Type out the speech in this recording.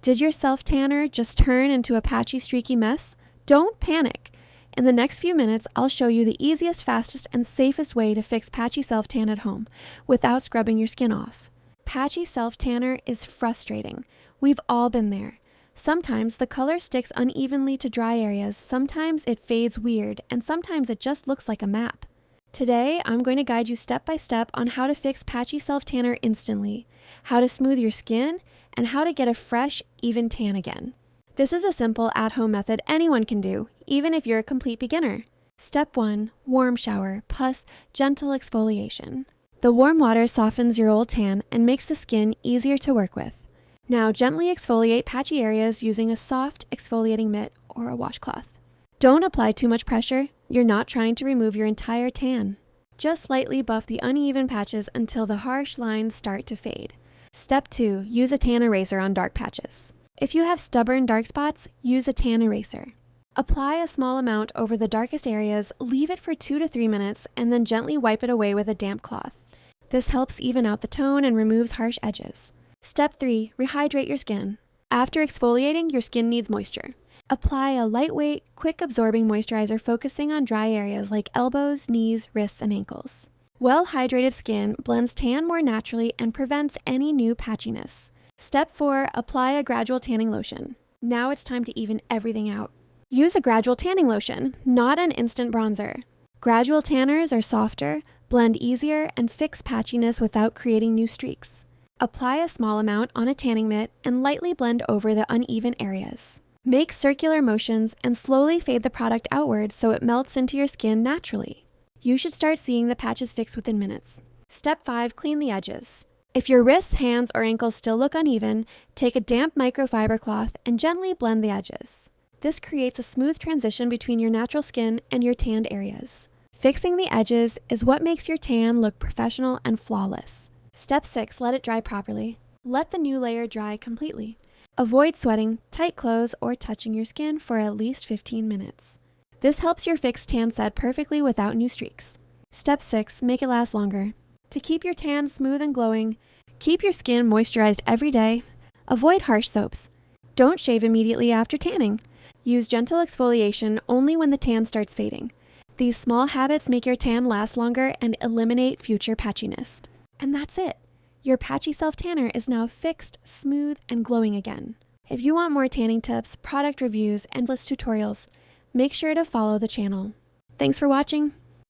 Did your self-tanner just turn into a patchy, streaky mess? Don't panic. In the next few minutes, I'll show you the easiest, fastest, and safest way to fix patchy self-tan at home without scrubbing your skin off. Patchy self-tanner is frustrating. We've all been there. Sometimes the color sticks unevenly to dry areas, sometimes it fades weird, and sometimes it just looks like a map. Today, I'm going to guide you step by step on how to fix patchy self-tanner instantly, how to smooth your skin, and how to get a fresh, even tan again. This is a simple at-home method anyone can do, even if you're a complete beginner. Step 1. Warm shower, plus gentle exfoliation. The warm water softens your old tan and makes the skin easier to work with. Now gently exfoliate patchy areas using a soft exfoliating mitt or a washcloth. Don't apply too much pressure. You're not trying to remove your entire tan. Just lightly buff the uneven patches until the harsh lines start to fade. Step 2. Use a tan eraser on dark patches. If you have stubborn dark spots, use a tan eraser. Apply a small amount over the darkest areas, leave it for 2 to 3 minutes, and then gently wipe it away with a damp cloth. This helps even out the tone and removes harsh edges. Step 3. Rehydrate your skin. After exfoliating, your skin needs moisture. Apply a lightweight, quick-absorbing moisturizer focusing on dry areas like elbows, knees, wrists, and ankles. Well-hydrated skin blends tan more naturally and prevents any new patchiness. Step 4. Apply a gradual tanning lotion. Now it's time to even everything out. Use a gradual tanning lotion, not an instant bronzer. Gradual tanners are softer, blend easier, and fix patchiness without creating new streaks. Apply a small amount on a tanning mitt and lightly blend over the uneven areas. Make circular motions and slowly fade the product outward so it melts into your skin naturally. You should start seeing the patches fix within minutes. Step 5. Clean the edges. If your wrists, hands, or ankles still look uneven, take a damp microfiber cloth and gently blend the edges. This creates a smooth transition between your natural skin and your tanned areas. Fixing the edges is what makes your tan look professional and flawless. Step 6. Let it dry properly. Let the new layer dry completely. Avoid sweating, tight clothes, or touching your skin for at least 15 minutes. This helps your fixed tan set perfectly without new streaks. Step 6. Make it last longer. To keep your tan smooth and glowing, keep your skin moisturized every day. Avoid harsh soaps. Don't shave immediately after tanning. Use gentle exfoliation only when the tan starts fading. These small habits make your tan last longer and eliminate future patchiness. And that's it. Your patchy self-tanner is now fixed, smooth, and glowing again. If you want more tanning tips, product reviews, and endless tutorials, make sure to follow the channel. Thanks for watching.